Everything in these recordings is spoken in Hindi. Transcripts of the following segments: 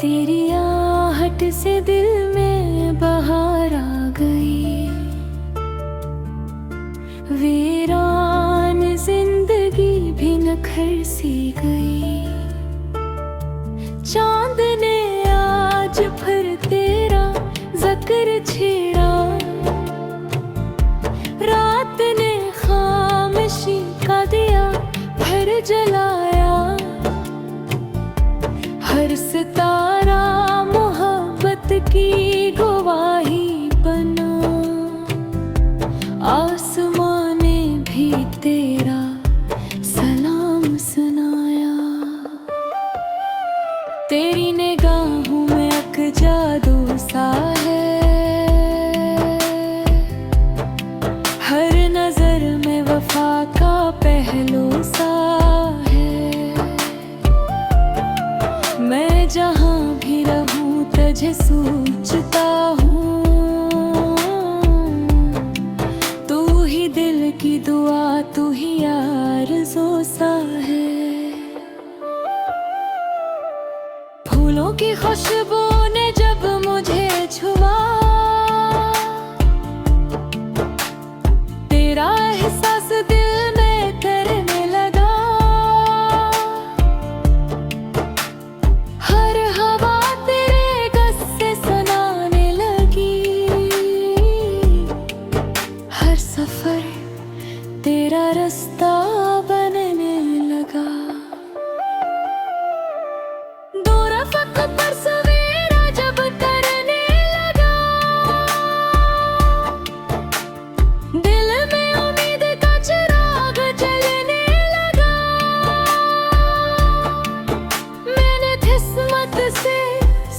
तेरी आहट से दिल में बहार आ गई। वीरान जिंदगी भी नखर सी गई। चांद ने आज फिर तेरा जिक्र छेड़ा। रात ने खामोशी का दिया फिर जलाया। हर सितारा मोहब्बत की गवाही बना। आसमां ने भी तेरा सलाम सुनाया। तेरी निगाहों में एक जादू सा है। हर नजर में वफा का पहलू सा है। मैं जहाँ भी रहूं तुझे सोचता हूँ। तू ही दिल की दुआ, तू ही आरज़ू सा है। फूलों की खुशबू ने जब मुझे छुआ। तेरा एहसास दिल में करने लगा। हर हवा तेरे क़स्से सुनाने लगी। हर सफर तेरा रास्ता बनने लगा। दो रफ़क़ पर सवेरा जब करने लगा। दिल में उम्मीद का चिराग जलने लगा। मैंने किस्मत से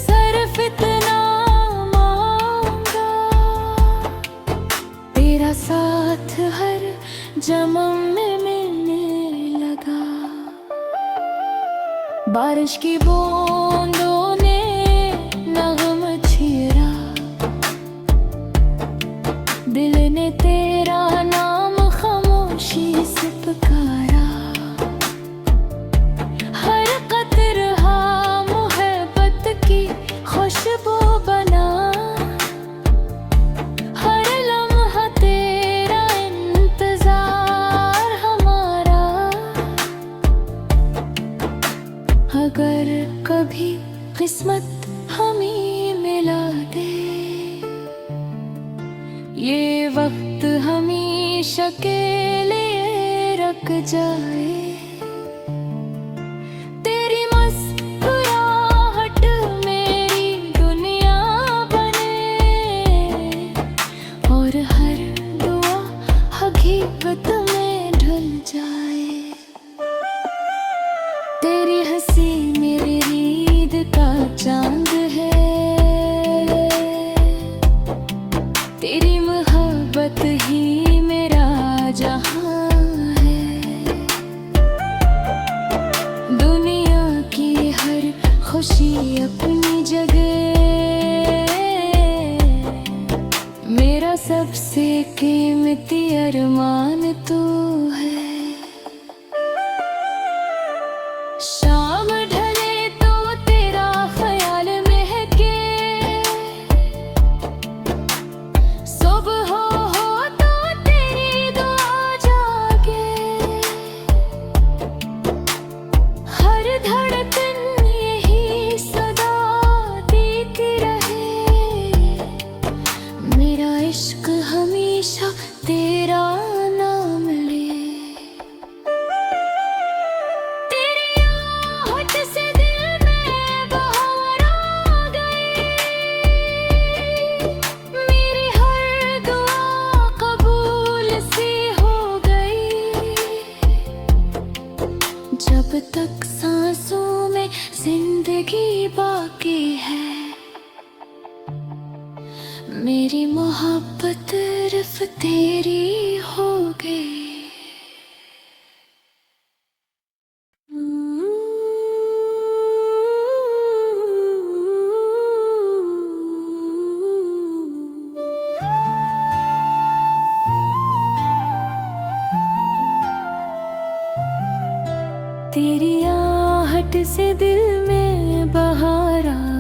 सिर्फ इतना मांगा। तेरा साथ हर जन्म में मिलने लगा। बारिश की बूंदों ने नगम छेड़ा। दिल ने तेरा नाम खामोशी से पुकारा। हर कतरा मोहब्बत की खुशबू बना। हर लम्हा तेरा इंतजार हमारा। अगर कभी किस्मत हमें मिला दे। ये वक्त हमेशा के लिए रुक जाए। तेरी मुस्कुराहट मेरी दुनिया बने। और हर दुआ हकीकत में ढल जाए। तेरी हंसी मेरी ईद का चांद है। तेरी मोहब्बत ही मेरा जहां है। दुनिया की हर खुशी अपनी जगह। मेरा सबसे कीमती अरमान तू है। शाम ढले तो तेरा ख्याल महके। सुबह हो तो तेरी दुआ जागे। हर धड़कन यही सदा देती रहे। मेरा इश्क हमेशा तेरा नाम ले। तेरी आहट से दिल में बहार आ गई। मेरी हर दुआ कबूल सी हो गई। जब तक सांसों में जिंदगी बाकी है। मेरी मोहब्बत सिर्फ तेरी होगी। तेरी आहट से दिल में बहार आ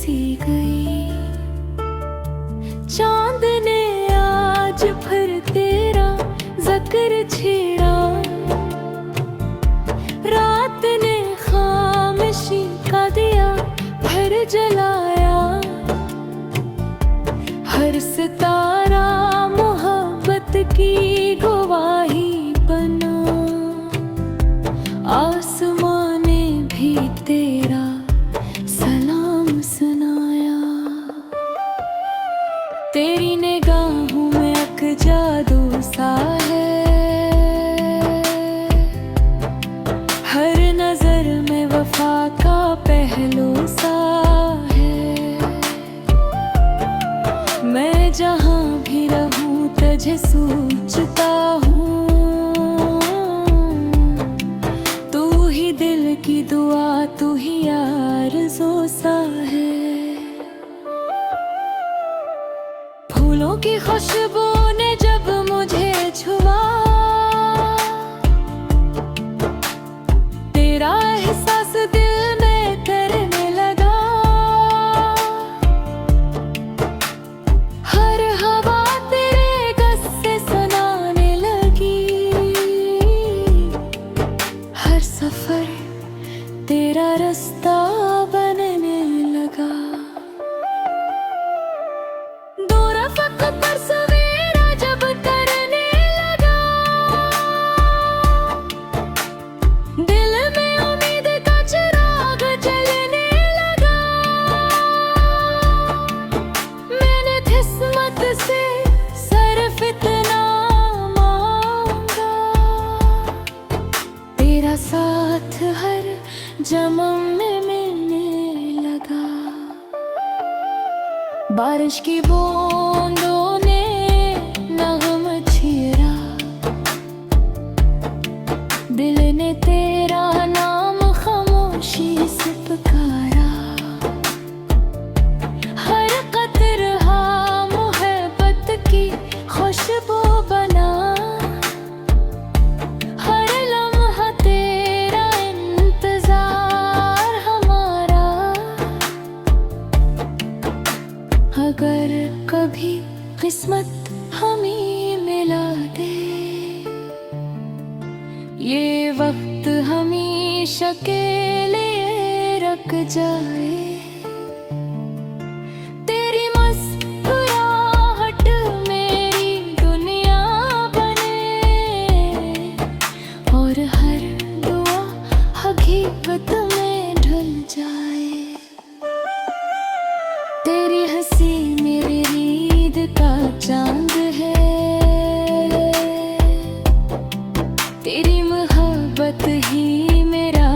सी गई। चांद ने आज फिर तेरा जिक्र छेड़ा, रात ने खामोशी का दिया फिर जलाया। हर सितारा मोहब्बत की गवाही बना, आसमां ने भी तेरा सलाम सुनाया। तेरी निगाहों में एक जादू सा है, हर नजर में वफा का पहलू सा है। मैं जहाँ भी रहूं तुझे सोचता हूँ, तू ही दिल की दुआ, तू ही आरज़ू सा है। फूलों की खुशबू ने जब मुझे छुआ, तेरा एहसास दिल में करने लगा। हर हवा तेरे क़स्से सुनाने लगी, हर सफर तेरा रास्ता बनने लगा। दो रफ़क़ पर सवेरा जब करने लगा, दिल में उम्मीद का चिराग जलने लगा। मैंने किस्मत से सिर्फ इतना मांगा, तेरा साथ हर जन्म में मिलने लगा। बारिश की बूंदों ने नगम छेड़ा, दिल ने तेरा नाम खामोशी से पुकारा। हर कतरा मोहब्बत की खुशबू बना, हर लम्हा तेरा इंतजार हमारा। अगर कभी किस्मत हमें मिला दे, ये वक्त हमेशा के लिए रुक जाए। तेरी मुस्कुराहट मेरी दुनिया बने, और हर दुआ हकीकत में ढल जाए। तेरी हंसी मेरी ईद का चांद है, तेरी मोहब्बत ही मेरा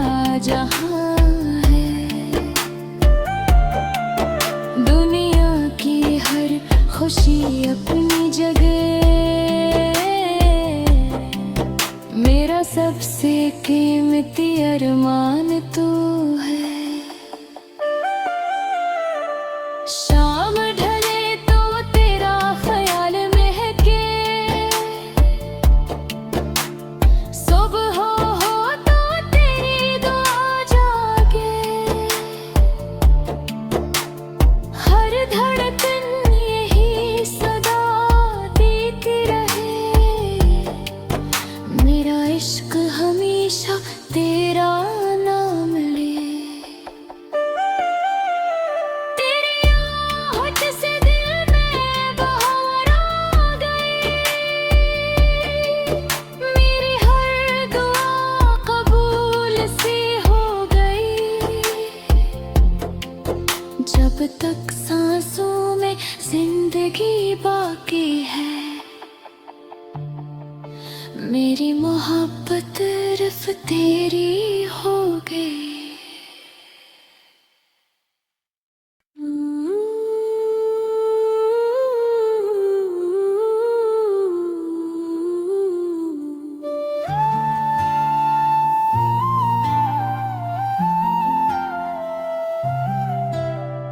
जहां है। दुनिया की हर खुशी अपनी जगह, मेरा सबसे कीमती अरमान तू है। शाम ढले तो तेरा ख्याल महके, सुबह हो तो तेरी दुआ जागे। हर धड़कन यही सदा देती रहे, मेरा इश्क हमेशा तेरा नाम ले। जब तक सांसों में जिंदगी बाकी है, मेरी मोहब्बत सिर्फ तेरी होगी।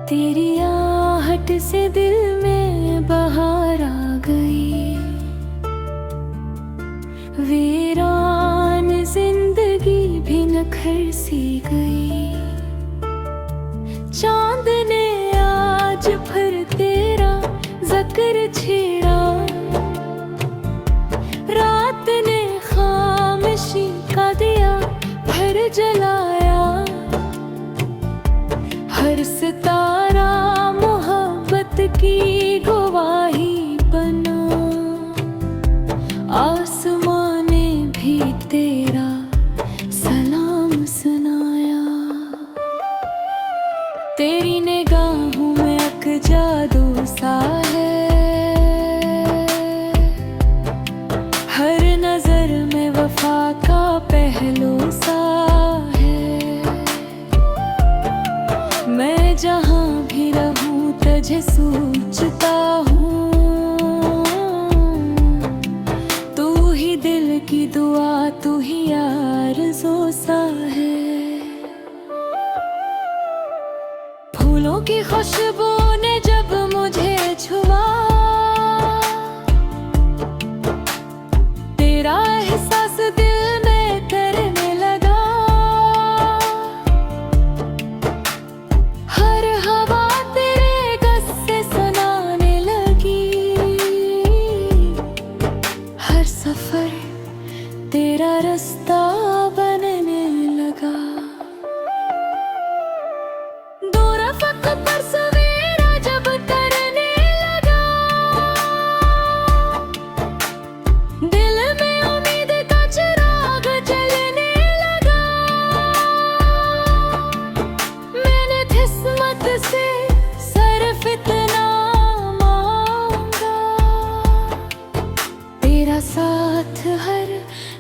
तेरी आहट से दिल में बहार आ गई, वीरान जिंदगी भी नखर सी गई। चांद ने जिक्र छेड़ा, रात ने खामोशी का दिया भर जलाया, हर सितारा मोहब्बत की गवाही बना, आसमां ने भी तेरा सलाम सुनाया। तेरी निगाहों में एक जादू सा है, हर नजर में वफा का पहलू सा है। मैं जहाँ भी रहूं तुझे सोचता हूँ, तू ही दिल की दुआ, तू ही आरज़ू सा है। फूलों की खुशबू ने जब मुझे छुआ, तेरा एहसास दिल में करने लगा, हर हवा तेरे क़स्से सुनाने लगी, हर सफर तेरा रास्ता बनने लगा। दो रफ़क़ पर सवेरा जब करने लगा, दिल में उम्मीद का चिराग जलने लगा। मैंने किस्मत से सिर्फ इतना मांगा, तेरा साथ हर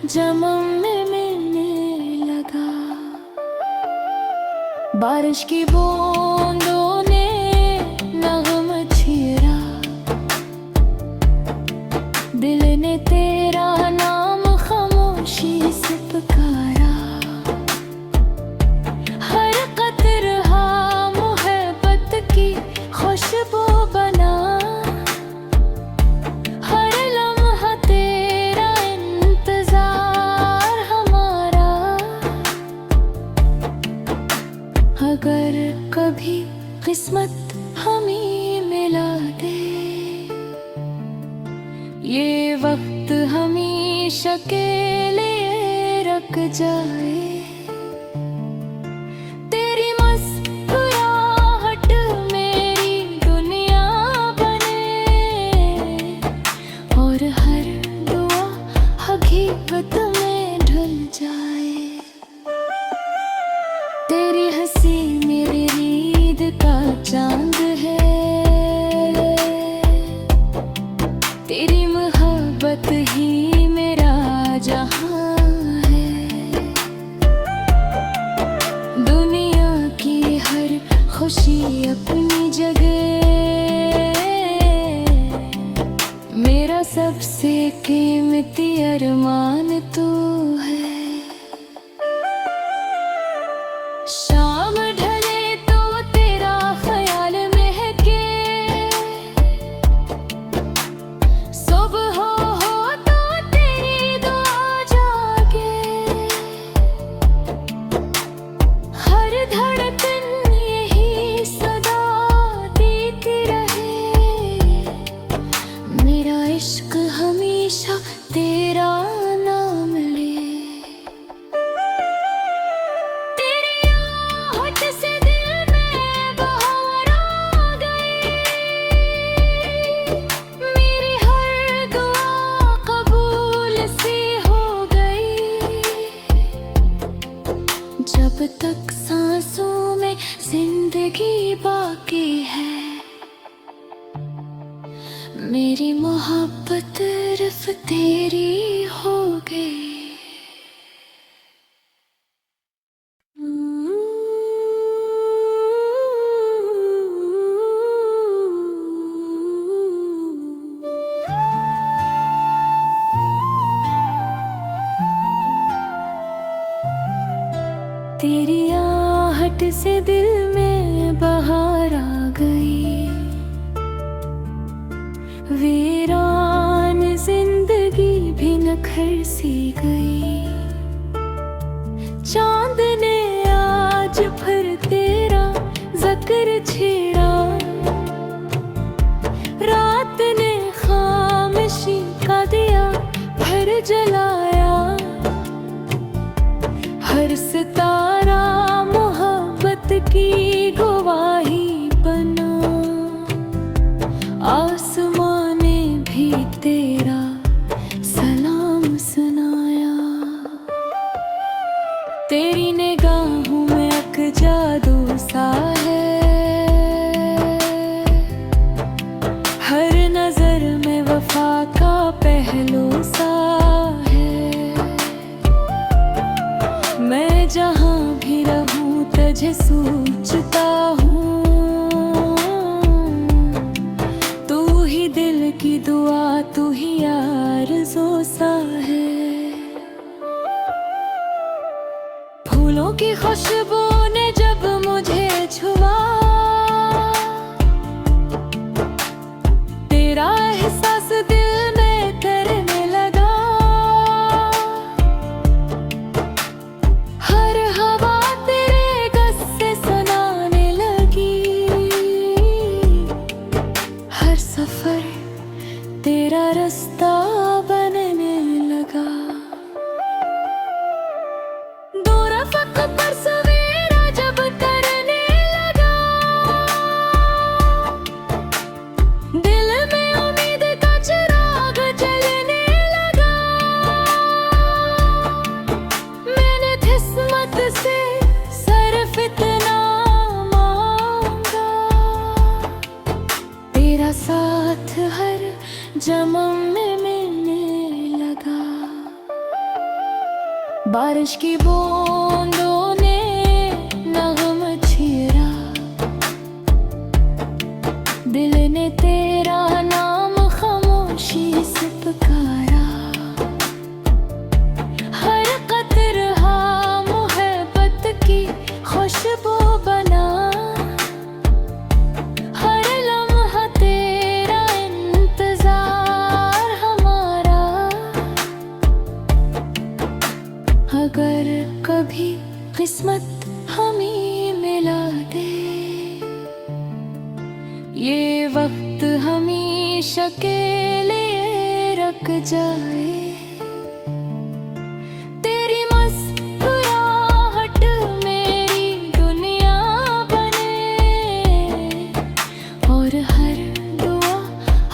जन्म में मिलने लगा। बारिश की बूंदों ने नगम छेड़ा, दिल ने तेरा नाम खामोशी से पुकारा, हर कतरा मोहब्बत की खुशबू बना, हर लम्हा तेरा इंतजार हमारा। अगर कभी किस्मत हमें मिला दे, ये वक्त हमेशा के लिए रुक जाए, तेरी मुस्कुराहट मेरी दुनिया बने, और हर दुआ हकीकत में ढल जाए। तेरी हंसी मेरी ईद का चांद है, तेरी मोहब्बत ही मेरा जहां है। दुनिया की हर खुशी अपनी जगह, मेरा सबसे कीमती अरमान तू है। शाम ढले तो तेरा ख्याल महके, सुबह हो तो तेरी दुआ जागे, हर धड़कन यही सदा देती रहे, मेरा इश्क हमेशा तेरा नाम ले। जब तक सांसों में जिंदगी बाकी है, मेरी मोहब्बत सिर्फ तेरी होगी। तेरी आहट से दिल में बहार आ गई, वीरान जिंदगी भी नखर सी गई। चांद ने आज फिर तेरा जिक्र छेड़ा, रात तेरी निगाहों में एक जादू सा है, हर नजर में वफा का पहलू सा है। मैं जहाँ भी रहूं तुझे सोचता हूँ, तू ही दिल की दुआ, तू ही आरज़ू सा है। फूलों की खुशबू ने जब मुझे छुआ, तेरा एहसास दिल में करने लगा। हर हवा तेरे गस से सुनाने लगी, हर सफर तेरा रास्ता बनने लगा। फक पर सवेरा जब करने लगा, दिल में उम्मीद का चिराग जलने लगा। मैंने किस्मत से सिर्फ इतना मांगा, तेरा साथ हर जन्म में मिलने लगा। बारिश की बूंदों ने नगम छेड़ा, दिल ने तेरा नाम खामोशी से पुकारा। हर कतरा मोहब्बत की खुशबू बना, हर लम्हा तेरा इंतजार हमारा। अगर कभी किस्मत हमें मिला दे, ये वक्त हमेशा के लिए रुक जाए। तेरी मुस्कुराहट मेरी दुनिया बने, और हर दुआ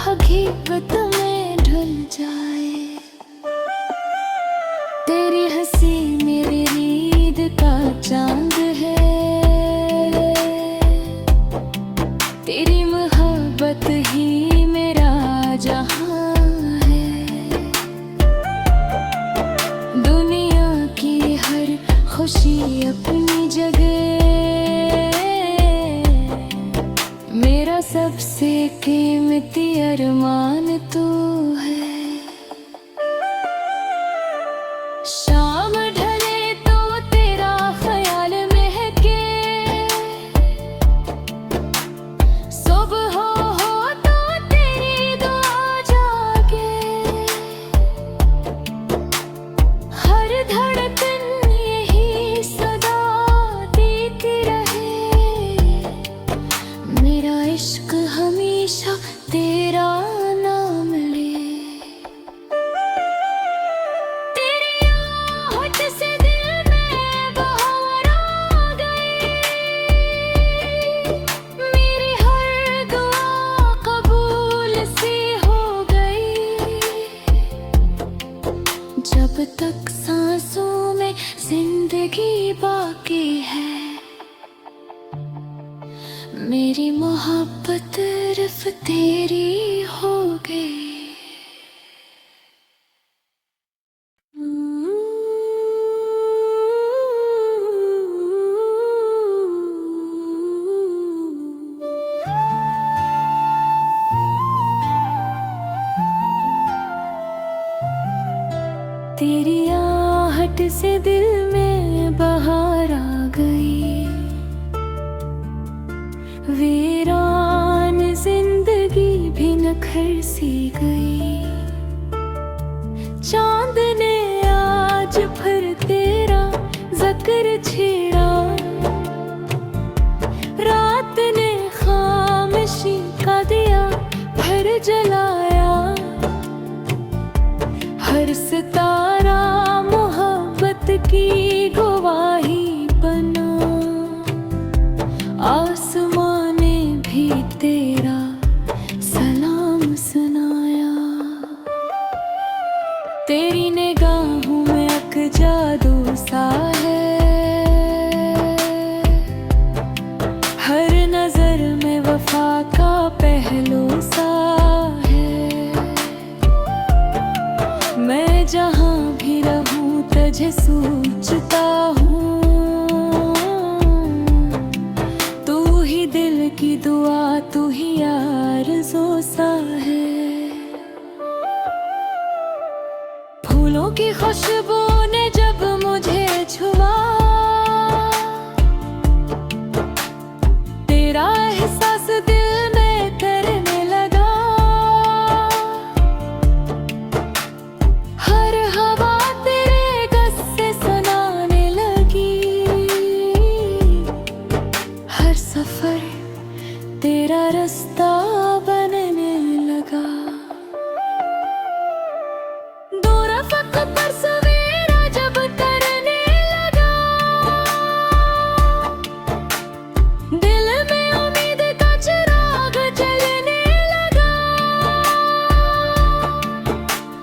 हकीकत में ढल जाए। तेरी हंसी मेरी नींद का चांद है, तेरी मोहब्बत ही मेरा जहां है। दुनिया की हर खुशी अपनी जगह, मेरा सबसे कीमती अरमान तू है। शाम ढले तो तेरा ख्याल महके, सुबह हो तो तेरी दुआ जागे। हर धड़कन यही सदा देती रहे, मेरा इश्क हमेशा तेरा नाम ले। जब तक सांसों में जिंदगी बाकी है, मेरी मोहब्बत सिर्फ तेरी हो गई। तेरी आहट से दिल में बहार आ गई, वीरान जिंदगी भी नखर सी गई। चांद ने आज फिर तेरा जिक्र छेड़ा, रात ने खामोशी का दिया फिर जलाया। हर सितारा मोहब्बत की गवाही बना, आसमां ने भी तेरा सलाम सुनाया। तुझे सोचता हूँ। तू ही दिल की दुआ, तू ही आरज़ू सा है। फूलों की खुशबू ने जब मुझे छुआ, तेरा एहसास दिल में करने लगा। हर हवा तेरे गस से सुनाने लगी, हर सफर तेरा रास्ता बनने लगा। दूर अफ़क़ पर सवेरा जब करने लगा, दिल में उम्मीद का चिराग जलने लगा।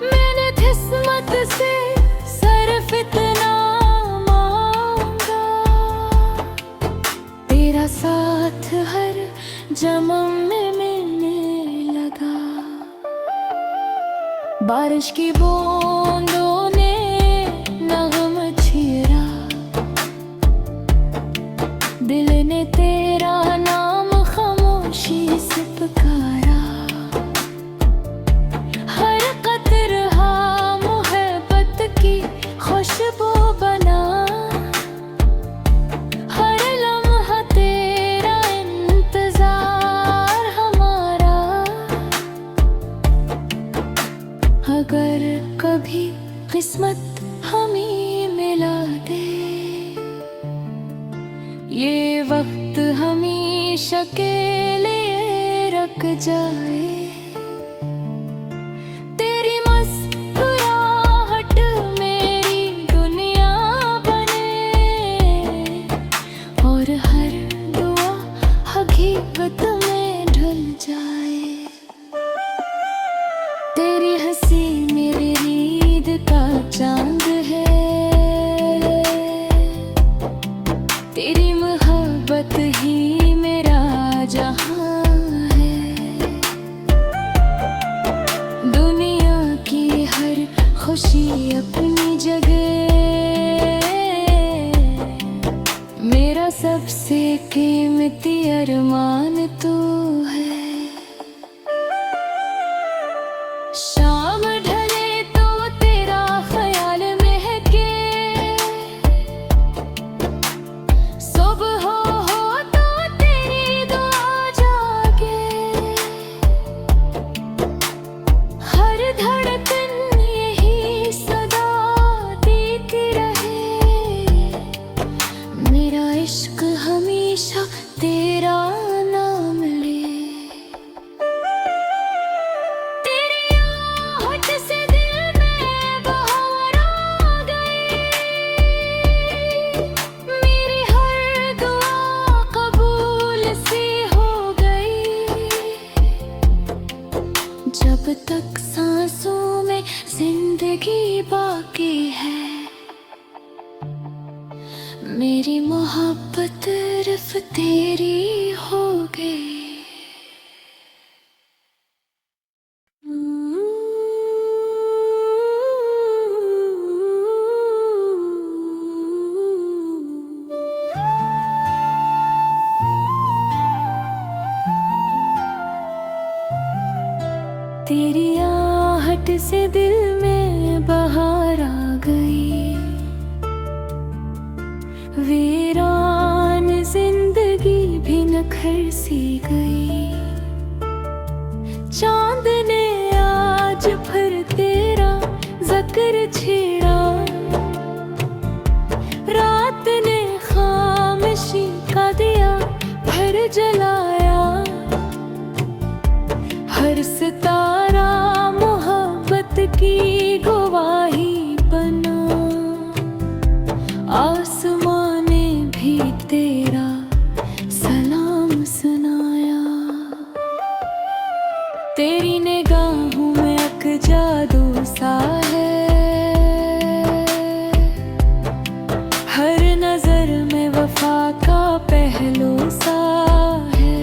मैंने किस्मत से सिर्फ इतना मांगा, तेरा साथ हर जन्म में मिलने लगा। बारिश की बूंदों ने नगम छेड़ा, दिल ने तेरा नाम खामोशी से पुकारा। हर कतरा मोहब्बत की खुशबू बना, हर लम्हा तेरा इंतजार हमारा। अगर कभी किस्मत हमें मिला दे, ये वक्त हमेशा के लिए रुक जाए। तेरी मुस्कुराहट मेरी दुनिया बने, और हर दुआ हकीकत में ढल जाए। तेरी हंसी मेरी नींद का चांद है, तेरी मोहब्बत ही मेरा जहां है। दुनिया की हर खुशी अपनी जगह, मेरा सबसे कीमती अरमान तू है। शाम ढले तो तेरा ख्याल महके, सुबह हो तो तेरी दुआ जागे। हर धड़कन यही सदा देती रहे, मेरा इश्क हमेशा तेरा नाम ले। से दिल में बहार आ गई, मेरी हर दुआ कबूल सी हो गई। जब तक सांसों में जिंदगी बाकी है, मेरी मोहब्बत सिर्फ तेरी हो गई। तेरी आहट से दिल में बहार आ गई, वीरान जिंदगी भी नखर सी गई। चांद ने आज फिर तेरा जिक्र छेड़ा, रात ने खामोशी का दिया फिर जलाया। हर सितारा मोहब्बत की गवाही बना, आसमां ने भी तेरा सलाम सुनाया। तेरी निगाहों में एक जादू सा है, हर नजर में वफा का पहलू सा है।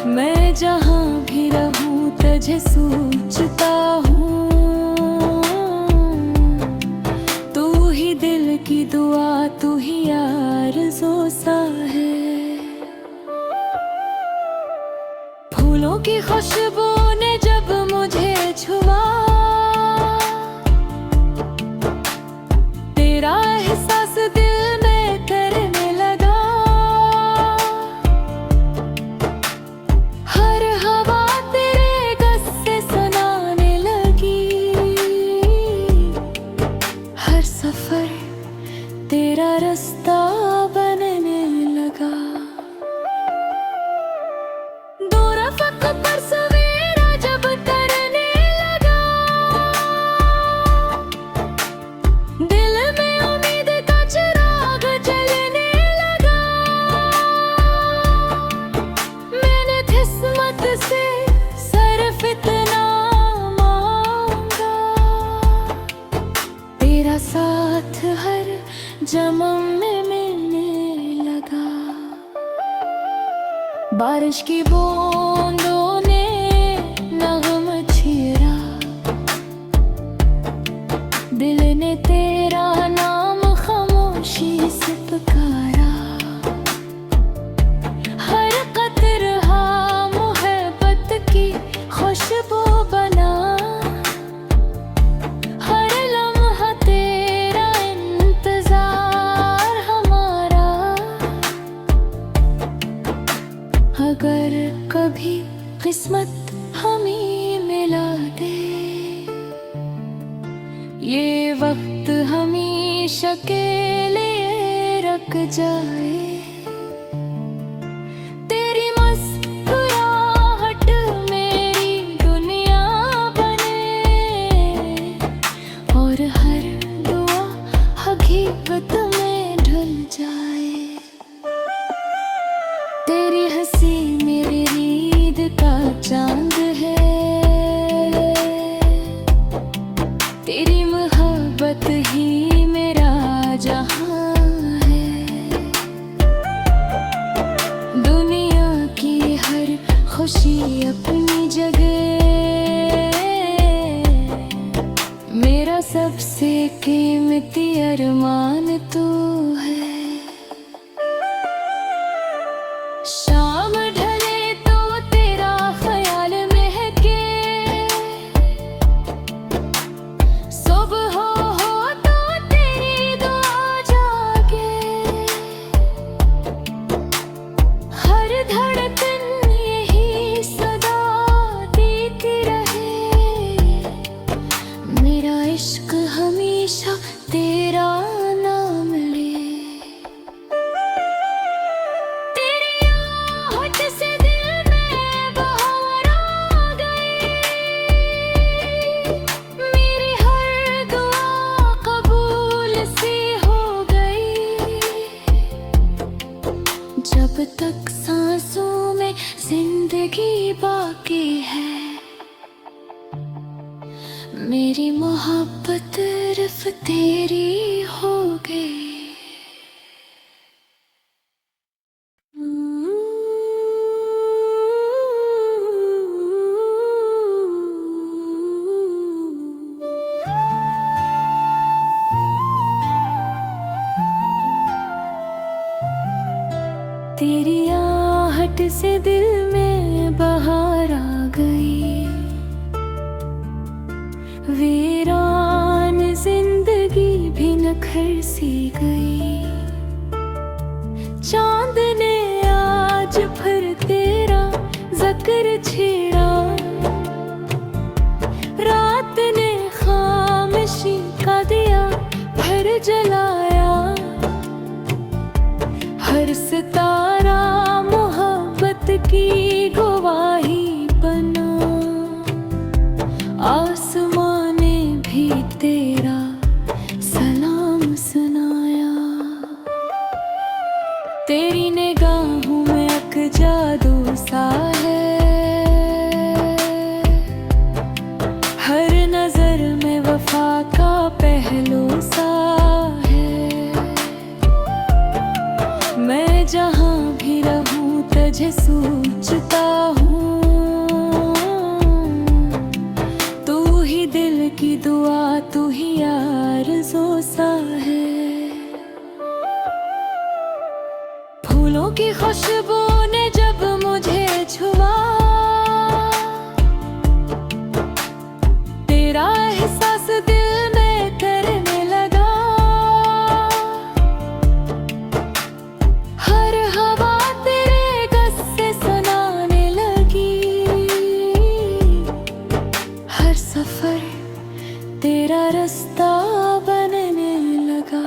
मैं जहाँ भी रहूं तुझे सोचता हूँ। रास्ता बनने लगा। दो रफ़क़ पर सवेरा जब करने लगा, दिल में उम्मीद का चिराग जलने लगा। मैंने किस्मत से सिर्फ इतना मांगा, तेरा साथ हर जन्म में मिलने लगा। बारिश की बूंदों ने नगम छेड़ा, दिल ने तेरा नाम खामोशी से पुकारा। हर कतरा मोहब्बत की खुशबू बना, हर लम्हा तेरा इंतजार हमारा। अगर कभी किस्मत हमें मिला दे, ये वक्त हमेशा के लिए रुक जाए। तेरी मुस्कुराहट मेरी दुनिया बने, और हर दुआ हकीकत में ढल जाए। तेरी हंसी मेरी ईद का चांद है, तेरी मोहब्बत ही मेरा जहां है। दुनिया की हर खुशी अपनी जगह, मेरा सबसे कीमती अरमान तू है। शाम ढले तो तेरा ख्याल महके, सुबह हो तो तेरी दुआ जागे। हर धड़कन यही सदा देती रहे, मेरा इश्क हमेशा तेरा नाम ले। तेरी आहट से दिल में बहार आ गई, मेरी हर दुआ कबूल सी हो गई। जब तक सांसों में जिंदगी बाकी है, मेरी मोहब्बत सिर्फ तेरी होगी। तेरी आहट से दिल में बहार आ गई, वीरान जिंदगी भी नखर सी गई। चांद ने आज फिर तेरा जिक्र छेड़ा, रात ने खामोशी का दिया फिर जलाया। हर सितारा मोहब्बत की गवाही बना, आसमां ने भी तेरा सलाम सुनाया। तेरी निगाहों में एक जादू सा है, हर नजर में वफा का पहलू सा है। मैं जहाँ भी रहूं तुझे सोचता हूँ, तू ही दिल की दुआ, तू ही आरज़ू सा है। फूलों की खुशबू ने जब मुझे छुआ, तेरा एहसास दिल में करने लगा। हर हवा तेरे गस्से सुनाने लगी, हर सफर तेरा रास्ता बनने लगा।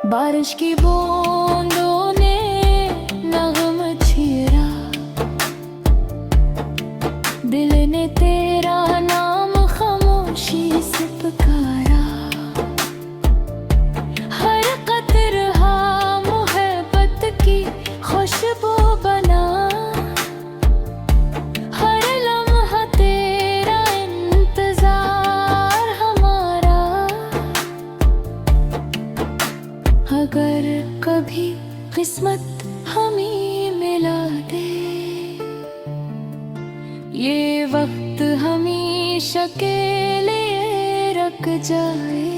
बारिश की बूंदों ने नगम छेड़ा, दिल ने तेरा नाम खामोशी से पुकारा। हर कतरा मोहब्बत की खुशबू बना, हर लम्हा तेरा इंतजार हमारा। अगर कभी किस्मत हमें मिला दे, ये वक्त हमेशा के लिए रुक जाए।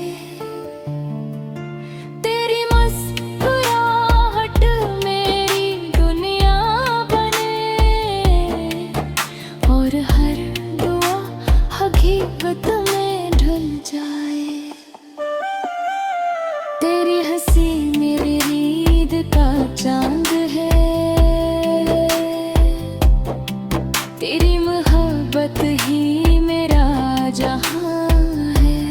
तेरी मुस्कुराहट मेरी दुनिया बने, और हर दुआ हकीकत में ढल जाए। तेरी हंसी मेरी ईद का चांद है, तेरी मोहब्बत ही मेरा जहां है।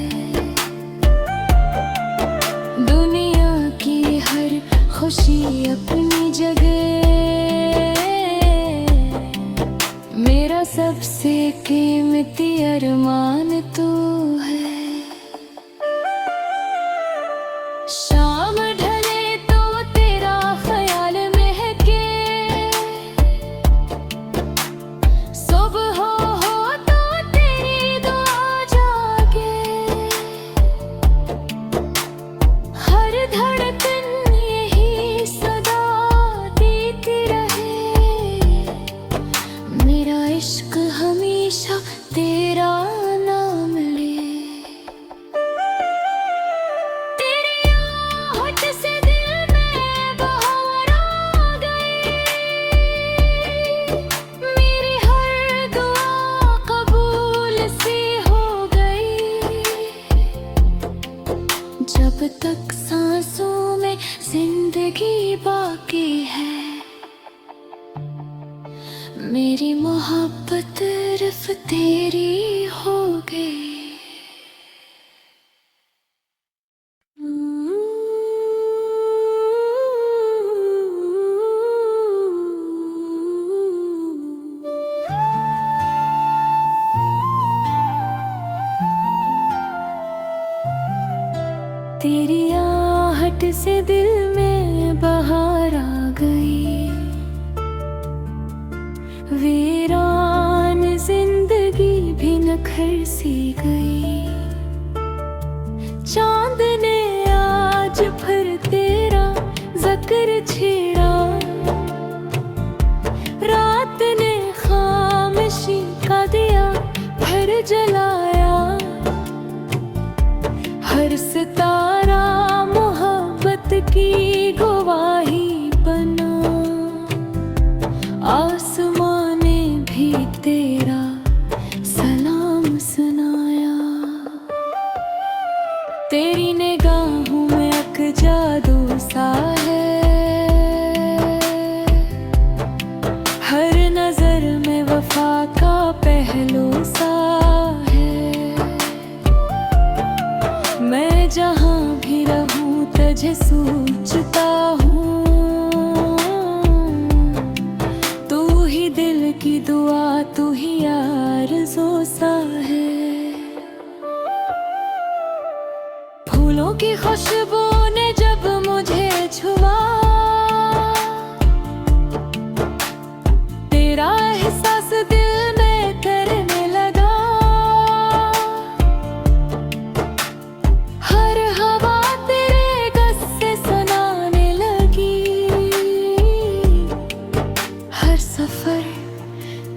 दुनिया की हर खुशी अपनी जगह, मेरा सबसे कीमती अरमान तू है। शाम ढले तो तेरा ख्याल महके, सुबह हो तो तेरी दुआ जागे। हर धड़कन यही सदा देती रहे, मेरा इश्क हमेशा तेरा नाम ले। जब तक सांसों में जिंदगी बाकी है, मेरी मोहब्बत सिर्फ तेरी होगी। तेरी आहट से दिल में बहार आ गई, वीरान जिंदगी भी नखर सी गई। चांद ने आज फिर तेरा जिक्र छेड़ा, रात ने खामोशी का दिया फिर जलाया। हर सितारा मोहब्बत की गवाही बना, आसमां ने भी तेरा सलाम सुनाया। तेरी निगाहों में एक जादू सा है, हर नजर में वफा का पहलू सा है। मैं जहाँ भी रहूं तुझे सोचता हूँ, तू ही दिल की दुआ, तू ही आरज़ू सा है। फूलों की खुशबू ने जब मुझे छुआ, तेरा एहसास दिल में करने लगा। हर हवा तेरे किस्से सुनाने लगी, हर सफर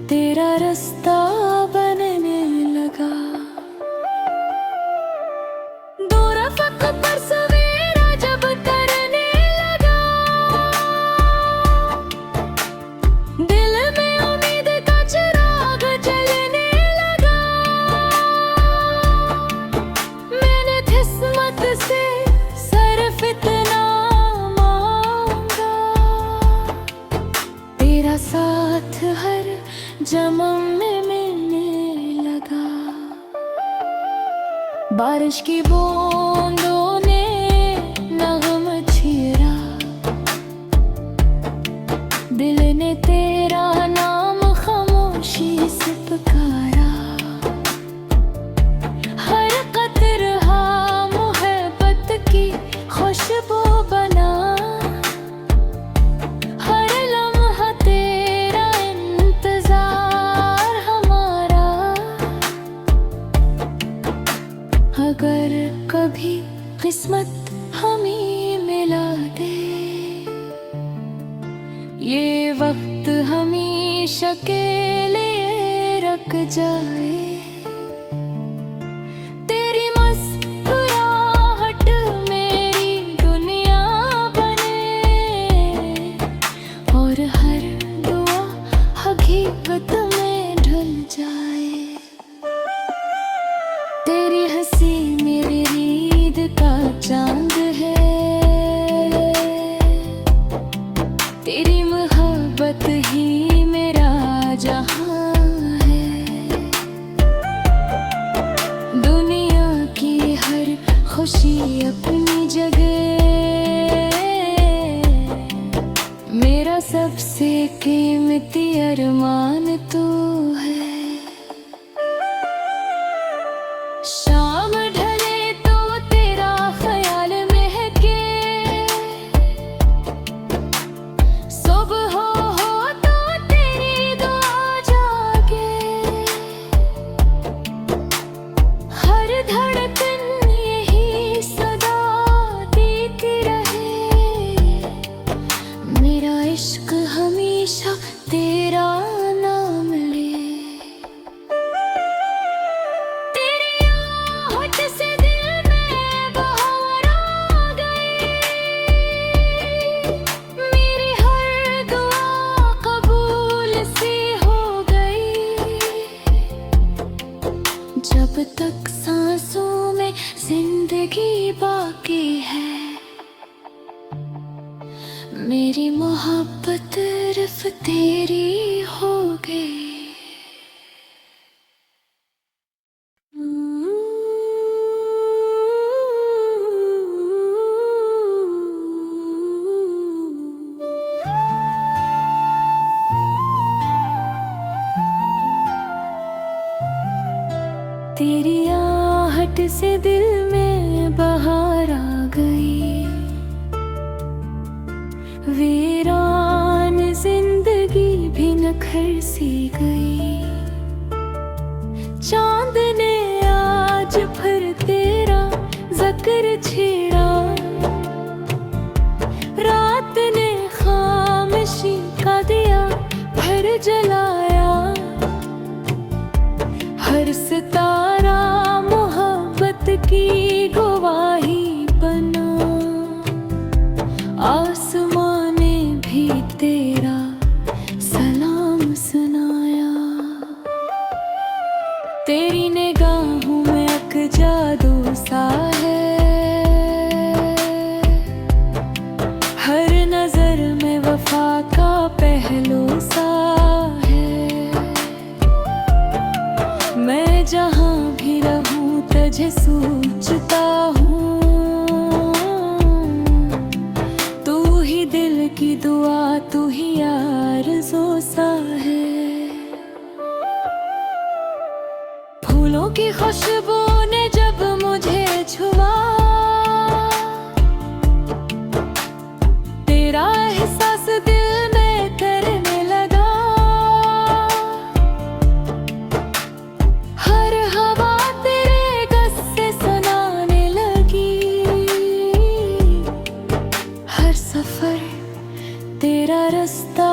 तेरा रास्ता बनने लगा। दो रफ़क़ पर सवेरा जब करने लगा, दिल में उम्मीद का चिराग जलने लगा। मैंने किस्मत से सिर्फ इतना मांगा, तेरा साथ हर जन्म में मिलने लगा। बारिश की बूंदों ने नगम अगर कभी किस्मत हमें मिला दे, ये वक्त हमेशा के लिए रुक जाए। तेरी मुस्कुराहट मेरी दुनिया बने और हर दुआ हकीकत में ढल जाए। तेरी हंसी मेरी ईद का चांद है, तेरी मोहब्बत ही मेरा जहां है। दुनिया की हर खुशी अपनी जगह, मेरा सबसे कीमती अरमान तू है। शाम ढले तो तेरा ख्याल महके, सुबह हो तो तेरी दुआ जागे। हर धड़कन यही सदा देती रहे, मेरा इश्क हमेशा तेरा नाम ले। से दिल में बहार आ गई, मेरी हर दुआ कबूल सी हो गई। जब तक सांसों में जिंदगी बाकी है, मेरी मोहब्बत सिर्फ तेरी होगी। तेरी आहट से दिल में बहार आ गई, वीरान जिंदगी भी नखर सी गई। चांद ने आज फिर तेरा जिक्र छेड़ा, रात ने खामोशी का दिया फिर जलाया। हर सितारा मोहब्बत की गवाही बना, आसमां ने भी तेरा सलाम सुनाया। तेरी निगाहों में एक जादू सा है, हर नजर में वफा का पहलू सा है। मैं जहाँ भी रहूं तुझे सोचता हूँ, तू ही दिल की दुआ, तू ही आरज़ू सा है। फूलों की खुशबू ने जब मुझे छुआ, तेरा एहसास दिल में करने लगा। हर हवा तेरे गस से सुनाने लगी, हर सफर तेरा रास्ता